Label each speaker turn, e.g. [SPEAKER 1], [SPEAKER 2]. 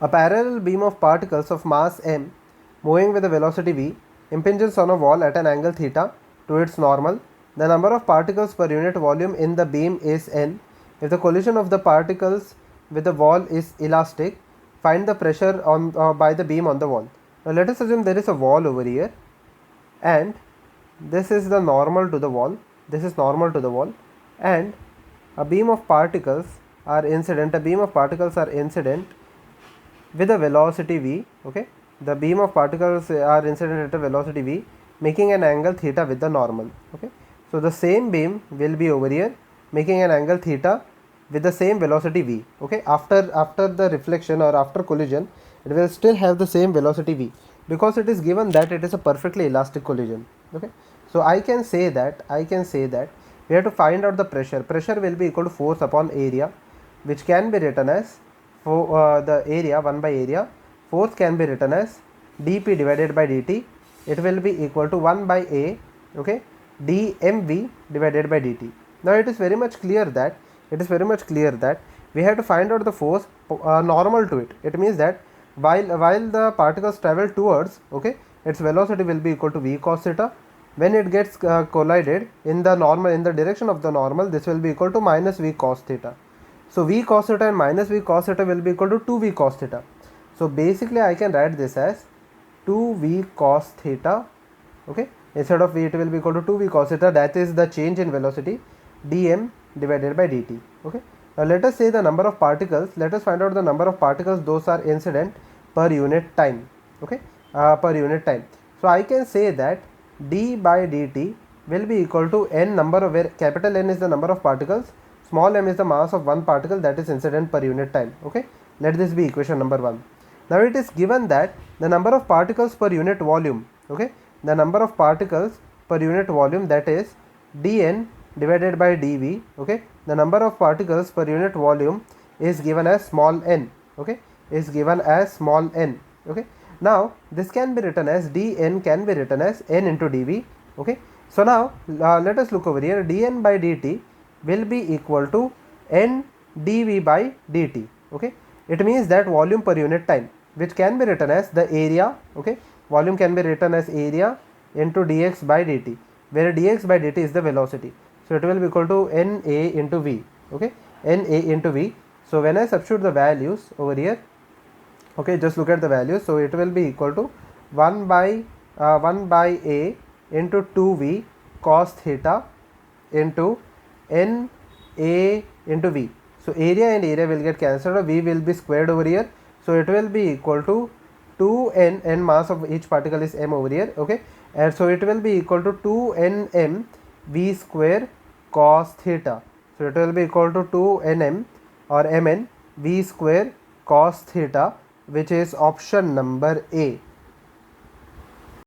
[SPEAKER 1] A parallel beam of particles of mass m moving with a velocity v impinges on a wall at an angle theta to its normal. The number of particles per unit volume in the beam is n. If the collision of the particles with the wall is elastic, find the pressure on by the beam on the wall. Now let us assume there is a wall over here, and this is the normal to the wall. This is normal to the wall, and a beam of particles are incident. A beam of particles are incident with a velocity v. Okay, the beam of particles are incident at a velocity v, making an angle theta with the normal. Okay, so the same beam will be over here making an angle theta with the same velocity v. Okay, after the reflection or after collision, it will still have the same velocity v, because it is given that it is a perfectly elastic collision. Okay, so I can say that we have to find out the pressure. Pressure will be equal to force upon area, which can be written as for the area 1 by area. Force can be written as dp divided by dt. It will be equal to 1 by a, okay, dmv divided by dt. Now it is very much clear that we have to find out the force normal to it. It means that while the particles travel towards, okay, its velocity will be equal to v cos theta. When it gets collided in the normal, in the direction of the normal, this will be equal to minus v cos theta. So v cos theta and minus v cos theta will be equal to 2v cos theta. So basically I can write this as 2v cos theta. Okay, instead of v it will be equal to 2v cos theta, that is the change in velocity, dm divided by dt. Okay, now let us say the number of particles. Let us find out the number of particles those are incident per unit time. Okay, per unit time. So I can say that d by dt will be equal to n number of, where capital N is the number of particles, small m is the mass of one particle that is incident per unit time. Okay, let this be equation number 1. Now it is given that the number of particles per unit volume, okay, the number of particles per unit volume, that is dn divided by dv. Okay, the number of particles per unit volume is given as small n. Okay, is given as small n. Okay, now this can be written as dn can be written as n into dv. Okay, so now let us look over here. Dn by dt will be equal to n dv by dt. Okay, it means that volume per unit time, which can be written as the area. Okay, volume can be written as area into dx by dt, where dx by dt is the velocity. So it will be equal to na into v. Okay, na into v. So when I substitute the values over here, okay, just look at the values. So it will be equal to 1 by a into 2v cos theta into n a into v. So area and area will get cancelled, v will be squared over here. So it will be equal to 2n, n mass of each particle is m over here. Okay, and so it will be equal to 2nm v square cos theta. So it will be equal to 2nm or mn v square cos theta, which is option number A.